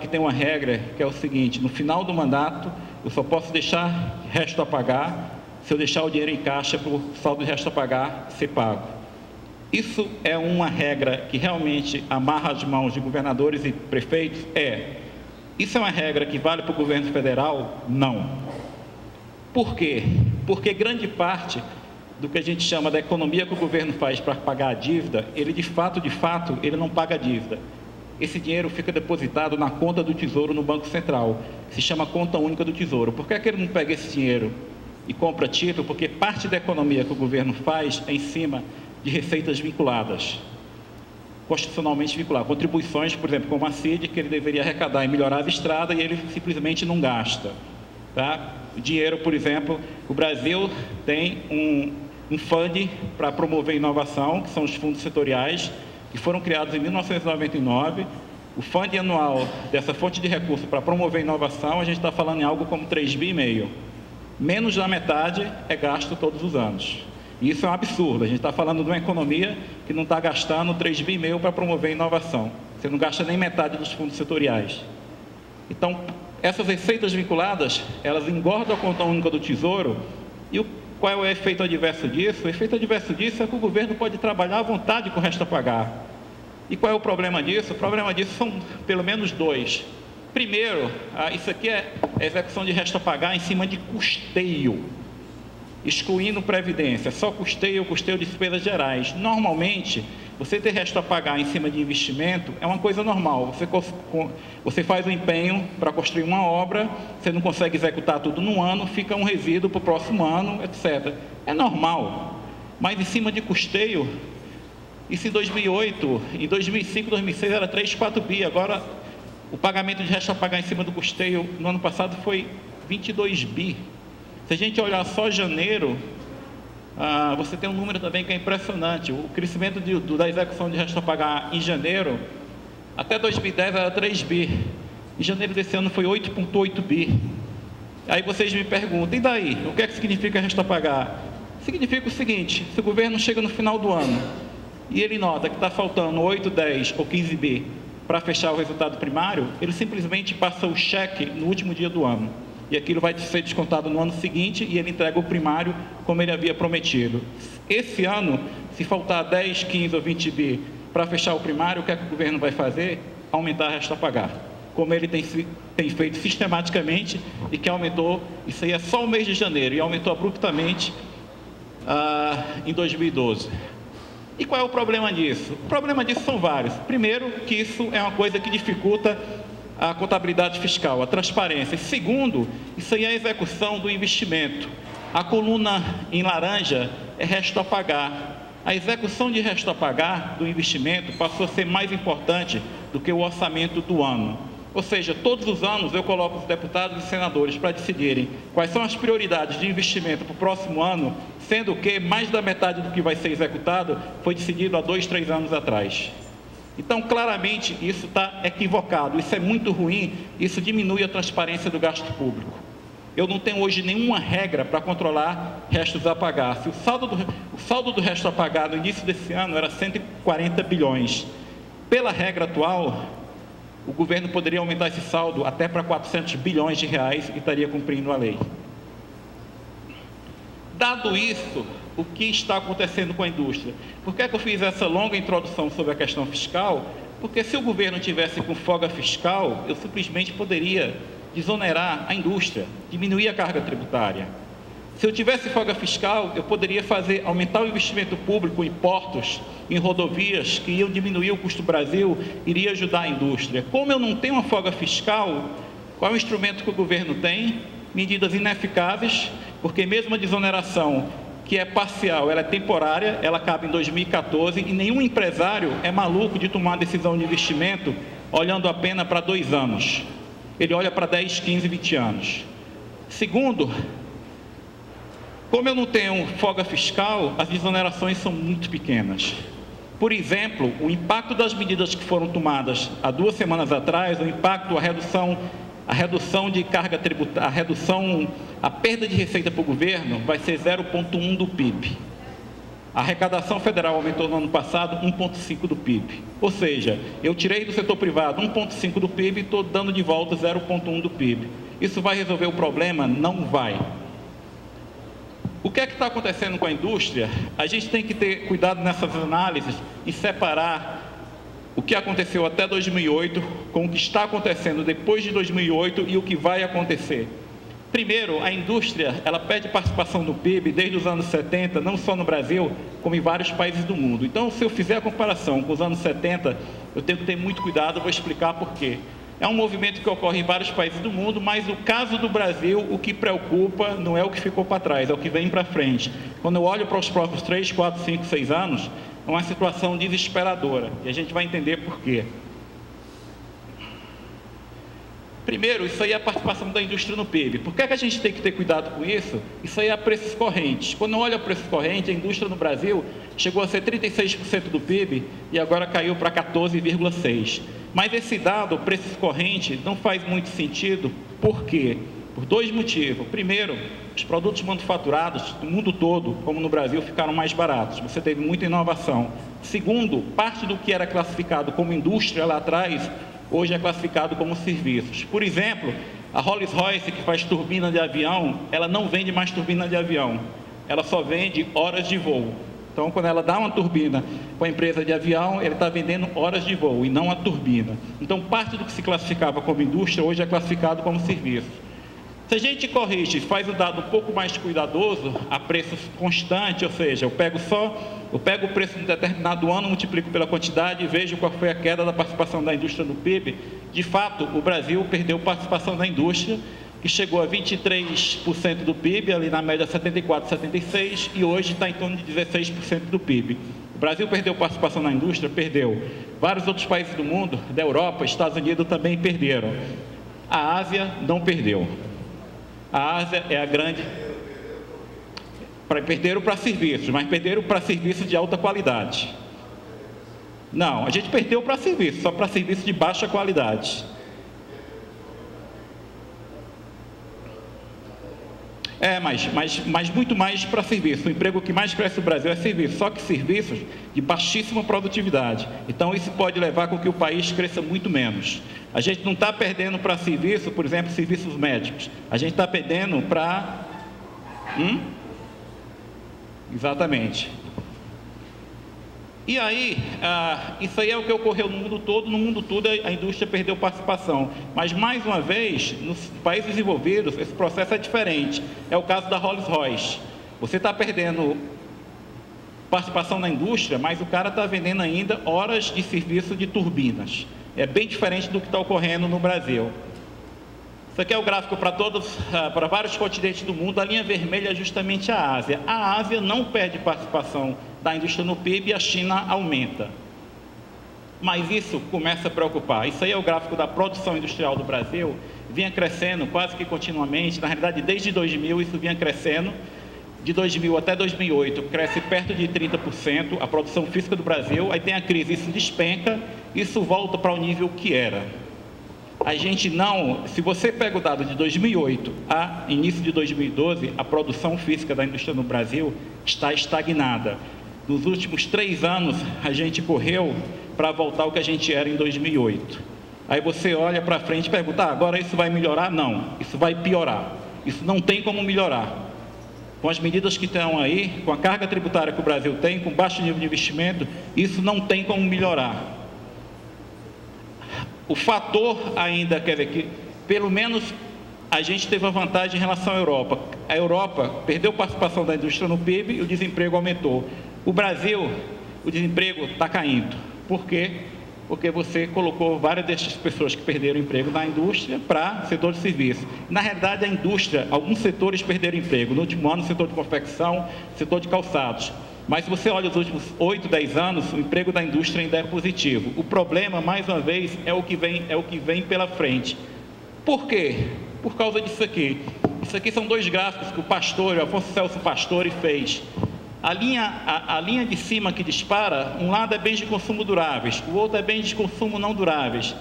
que tem uma regra que é o seguinte: no final do mandato, eu só posso deixar resto a pagar se eu deixar o dinheiro em caixa para o saldo de resto a pagar ser pago. Isso é uma regra que realmente amarra as mãos de governadores e prefeitos? Isso é uma regra que vale para o governo federal? Não. Por quê? Porque grande parte do que a gente chama da economia que o governo faz para pagar a dívida, ele de fato, ele não paga a dívida. Esse dinheiro fica depositado na conta do Tesouro no Banco Central, que se chama Conta Única do Tesouro. Por que é que ele não pega esse dinheiro e compra título? Porque parte da economia que o governo faz é em cima de receitas vinculadas, constitucionalmente vinculadas, contribuições, por exemplo, como a CID, que ele deveria arrecadar e melhorar a estrada, e ele simplesmente não gasta. Tá? Dinheiro, por exemplo, o Brasil tem um fundo para promover inovação, que são os fundos setoriais, que foram criados em 1999. O fundo anual dessa fonte de recurso para promover inovação, a gente está falando em algo como 3,5 bi. Menos da metade é gasto todos os anos. E isso é um absurdo. A gente está falando de uma economia que não está gastando 3,5 bi para promover inovação. Você não gasta nem metade dos fundos setoriais. Então, essas receitas vinculadas, elas engordam a conta única do Tesouro. E qual é o efeito adverso disso? O efeito adverso disso é que o governo pode trabalhar à vontade com o resto a pagar. E qual é o problema disso? O problema disso são pelo menos dois. Primeiro, isso aqui é a execução de resto a pagar em cima de custeio, excluindo previdência, só custeio de despesas gerais. Normalmente, você ter resto a pagar em cima de investimento é uma coisa normal. Você faz um empenho para construir uma obra, você não consegue executar tudo num ano, fica um resíduo para o próximo ano, etc. É normal. Mas em cima de custeio, isso em 2008, em 2005, 2006 era 3, 4 bi. Agora, o pagamento de resto a pagar em cima do custeio no ano passado foi 22 bi. Se a gente olhar só janeiro, você tem um número também que é impressionante. O crescimento da execução de resto a pagar em janeiro, até 2010 era 3 bi. Em janeiro desse ano foi 8,8 bi. Aí vocês me perguntam, e daí? O que é que significa resto a pagar? Significa o seguinte: se o governo chega no final do ano e ele nota que está faltando 8, 10 ou 15 bi para fechar o resultado primário, ele simplesmente passa o cheque no último dia do ano. E aquilo vai ser descontado no ano seguinte e ele entrega o primário como ele havia prometido. Esse ano, se faltar 10, 15 ou 20 bi para fechar o primário, o que é que o governo vai fazer? Aumentar a resta a pagar, como ele tem feito sistematicamente e que aumentou, isso aí é só o mês de janeiro, e aumentou abruptamente em 2012. E qual é o problema disso? O problema disso são vários. Primeiro, que isso é uma coisa que dificulta a contabilidade fiscal, a transparência. Segundo, isso aí é a execução do investimento. A coluna em laranja é resto a pagar. A execução de resto a pagar do investimento passou a ser mais importante do que o orçamento do ano. Ou seja, todos os anos eu coloco os deputados e senadores para decidirem quais são as prioridades de investimento para o próximo ano, sendo que mais da metade do que vai ser executado foi decidido há 2, 3 anos atrás. Então, claramente, isso está equivocado, isso é muito ruim, isso diminui a transparência do gasto público. Eu não tenho hoje nenhuma regra para controlar restos a pagar. Se o saldo do resto a pagar no início desse ano era 140 bilhões, pela regra atual, o governo poderia aumentar esse saldo até para 400 bilhões de reais e estaria cumprindo a lei. Dado isso, o que está acontecendo com a indústria? Por que é que eu fiz essa longa introdução sobre a questão fiscal? Porque se o governo tivesse com folga fiscal, eu simplesmente poderia desonerar a indústria, diminuir a carga tributária. Se eu tivesse folga fiscal, eu poderia aumentar o investimento público em portos, em rodovias, que iam diminuir o custo do Brasil, iria ajudar a indústria. Como eu não tenho uma folga fiscal, qual é o instrumento que o governo tem? Medidas ineficazes, porque mesmo a desoneração, que é parcial, ela é temporária, ela acaba em 2014, e nenhum empresário é maluco de tomar decisão de investimento olhando apenas para 2 anos. Ele olha para 10, 15, 20 anos. Segundo, como eu não tenho folga fiscal, as desonerações são muito pequenas. Por exemplo, o impacto das medidas que foram tomadas há 2 semanas atrás, a redução de carga tributária, a perda de receita para o governo vai ser 0,1 do PIB. A arrecadação federal aumentou no ano passado 1,5% do PIB. Ou seja, eu tirei do setor privado 1,5% do PIB e estou dando de volta 0,1% do PIB. Isso vai resolver o problema? Não vai. O que é que está acontecendo com a indústria? A gente tem que ter cuidado nessas análises e separar o que aconteceu até 2008 com o que está acontecendo depois de 2008 e o que vai acontecer. Primeiro, a indústria, ela perde participação no PIB desde os anos 70, não só no Brasil, como em vários países do mundo. Então, se eu fizer a comparação com os anos 70, eu tenho que ter muito cuidado, vou explicar por quê. É um movimento que ocorre em vários países do mundo, mas no caso do Brasil, o que preocupa não é o que ficou para trás, é o que vem para frente. Quando eu olho para os próximos 3, 4, 5, 6 anos, é uma situação desesperadora, e a gente vai entender por quê. Primeiro, isso aí é a participação da indústria no PIB. Por que é que a gente tem que ter cuidado com isso? Isso aí é preços correntes. Quando eu olho a preços correntes, a indústria no Brasil chegou a ser 36% do PIB e agora caiu para 14,6%. Mas esse dado, preços correntes, não faz muito sentido. Por quê? Por dois motivos. Primeiro, os produtos manufaturados do mundo todo, como no Brasil, ficaram mais baratos. Você teve muita inovação. Segundo, parte do que era classificado como indústria lá atrás, hoje é classificado como serviços. Por exemplo, a Rolls-Royce, que faz turbina de avião, ela não vende mais turbina de avião. Ela só vende horas de voo. Então, quando ela dá uma turbina para a empresa de avião, ele está vendendo horas de voo e não a turbina. Então, parte do que se classificava como indústria, hoje é classificado como serviço. Se a gente corrige e faz o dado um pouco mais cuidadoso, a preço constante, ou seja, eu pego o preço de um determinado ano, multiplico pela quantidade e vejo qual foi a queda da participação da indústria no PIB, de fato, o Brasil perdeu participação da indústria, que chegou a 23% do PIB, ali na média 74, 76, e hoje está em torno de 16% do PIB. O Brasil perdeu participação na indústria? Perdeu. Vários outros países do mundo, da Europa, Estados Unidos também perderam. A Ásia não perdeu. A Ásia é a grande... Perderam para serviços, mas perderam para serviços de alta qualidade. Não, a gente perdeu para serviços, só para serviços de baixa qualidade. Mas muito mais para serviço. O emprego que mais cresce no Brasil é serviço, só que serviços de baixíssima produtividade. Então, isso pode levar com que o país cresça muito menos. A gente não está perdendo para serviço, por exemplo, serviços médicos. A gente está perdendo para... Exatamente. E aí, isso aí é o que ocorreu no mundo todo. No mundo todo, a indústria perdeu participação. Mas, mais uma vez, nos países desenvolvidos, esse processo é diferente. É o caso da Rolls-Royce. Você está perdendo participação na indústria, mas o cara está vendendo ainda horas de serviço de turbinas. É bem diferente do que está ocorrendo no Brasil. Isso aqui é o gráfico para vários continentes do mundo. A linha vermelha é justamente a Ásia. A Ásia não perde participação da indústria no PIB e a China aumenta. Mas isso começa a preocupar. Isso aí é o gráfico da produção industrial do Brasil. Vinha crescendo quase que continuamente. Na realidade, desde 2000 isso vinha crescendo. De 2000 até 2008 cresce perto de 30% a produção física do Brasil. Aí tem a crise, isso despenca, isso volta para o nível que era. A gente não, se você pega o dado de 2008 a início de 2012, a produção física da indústria no Brasil está estagnada. Nos últimos 3 anos, a gente correu para voltar ao que a gente era em 2008. Aí você olha para frente e pergunta, agora isso vai melhorar? Não, isso vai piorar. Isso não tem como melhorar. Com as medidas que estão aí, com a carga tributária que o Brasil tem, com baixo nível de investimento, isso não tem como melhorar. O fator ainda, quer dizer, que pelo menos a gente teve uma vantagem em relação à Europa. A Europa perdeu participação da indústria no PIB e o desemprego aumentou. O Brasil, o desemprego está caindo. Por quê? Porque você colocou várias dessas pessoas que perderam emprego na indústria para setor de serviço. Na realidade, a indústria, alguns setores perderam emprego. No último ano, setor de confecção, setor de calçados. Mas se você olha os últimos 8, 10 anos, o emprego da indústria ainda é positivo. O problema, mais uma vez, é o que vem pela frente. Por quê? Por causa disso aqui. Isso aqui são 2 gráficos que o Pastore, o Afonso Celso Pastore fez. A linha de cima que dispara, um lado é bens de consumo duráveis, o outro é bens de consumo não duráveis.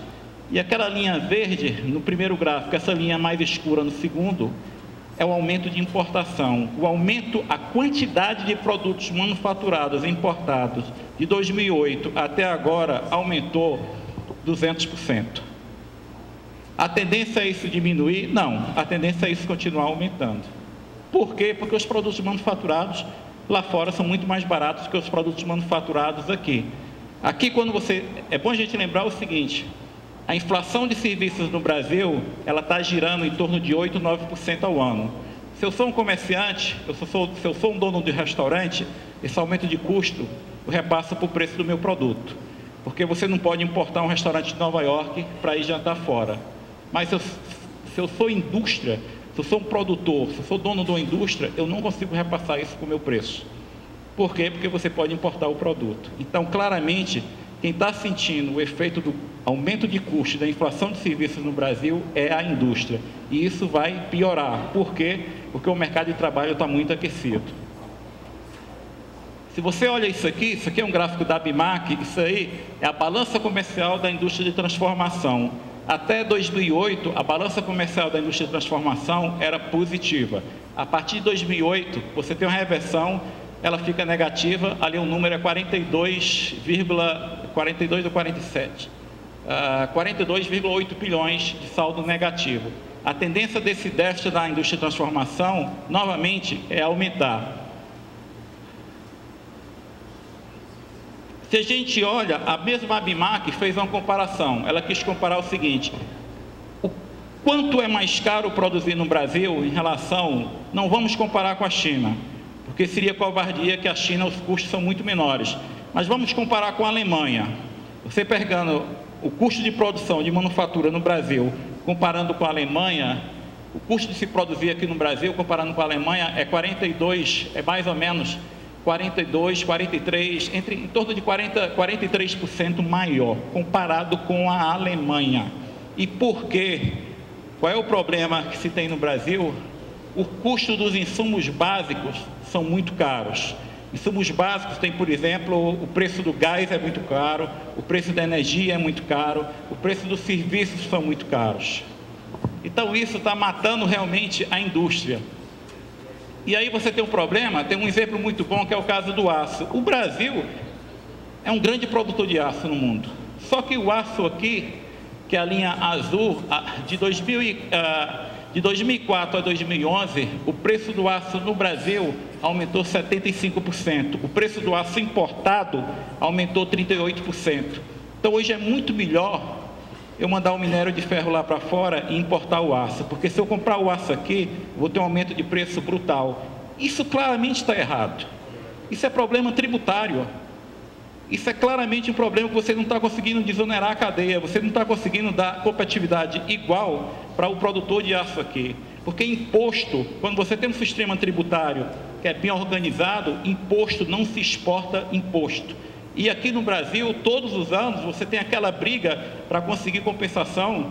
E aquela linha verde, no primeiro gráfico, essa linha mais escura no segundo, é o aumento de importação. O aumento, a quantidade de produtos manufaturados e importados de 2008 até agora aumentou 200%. A tendência é isso diminuir? Não, a tendência é isso continuar aumentando. Por quê? Porque os produtos manufaturados lá fora são muito mais baratos que os produtos manufaturados aqui. Aqui, é bom a gente lembrar o seguinte: a inflação de serviços no Brasil, ela está girando em torno de 8, 9% ao ano. Se eu sou um comerciante, se eu sou um dono de restaurante, esse aumento de custo eu repasso para o preço do meu produto. Porque você não pode importar um restaurante de Nova York para ir jantar fora. Mas se eu sou indústria, se eu sou um produtor, se eu sou dono de uma indústria, eu não consigo repassar isso para o meu preço. Por quê? Porque você pode importar o produto. Então, claramente, quem está sentindo o efeito do aumento de custo da inflação de serviços no Brasil é a indústria. E isso vai piorar. Por quê? Porque o mercado de trabalho está muito aquecido. Se você olha isso aqui é um gráfico da ABIMAQ, isso aí é a balança comercial da indústria de transformação. Até 2008, a balança comercial da indústria de transformação era positiva. A partir de 2008, você tem uma reversão, ela fica negativa, ali o número é 42 ou 47. 42,8 bilhões de saldo negativo. A tendência desse déficit da indústria de transformação, novamente, é aumentar. Se a gente olha, a mesma ABIMAQ fez uma comparação. Ela quis comparar o seguinte: o quanto é mais caro produzir no Brasil em relação... Não vamos comparar com a China, porque seria covardia, que a China os custos são muito menores. Mas vamos comparar com a Alemanha. Você pegando o custo de produção de manufatura no Brasil, comparando com a Alemanha, o custo de se produzir aqui no Brasil, comparando com a Alemanha, é mais ou menos 42, 43, em torno de 43% maior, comparado com a Alemanha. E por quê? Qual é o problema que se tem no Brasil? O custo dos insumos básicos são muito caros. Insumos básicos tem, por exemplo, o preço do gás é muito caro, o preço da energia é muito caro, o preço dos serviços são muito caros. Então isso está matando realmente a indústria. E aí você tem um problema, tem um exemplo muito bom, que é o caso do aço. O Brasil é um grande produtor de aço no mundo. Só que o aço aqui, que é a linha azul, de 2004 a 2011, o preço do aço no Brasil aumentou 75%. O preço do aço importado aumentou 38%. Então hoje é muito melhor eu mandar o minério de ferro lá para fora e importar o aço, porque se eu comprar o aço aqui, vou ter um aumento de preço brutal. Isso claramente está errado. Isso é problema tributário. Isso é claramente um problema que você não está conseguindo desonerar a cadeia, você não está conseguindo dar competitividade igual para o produtor de aço aqui. Porque imposto, quando você tem um sistema tributário que é bem organizado, imposto não se exporta imposto. E aqui no Brasil, todos os anos, você tem aquela briga para conseguir compensação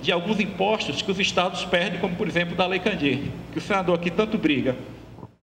de alguns impostos que os estados perdem, como por exemplo da Lei Candir, que o senador aqui tanto briga.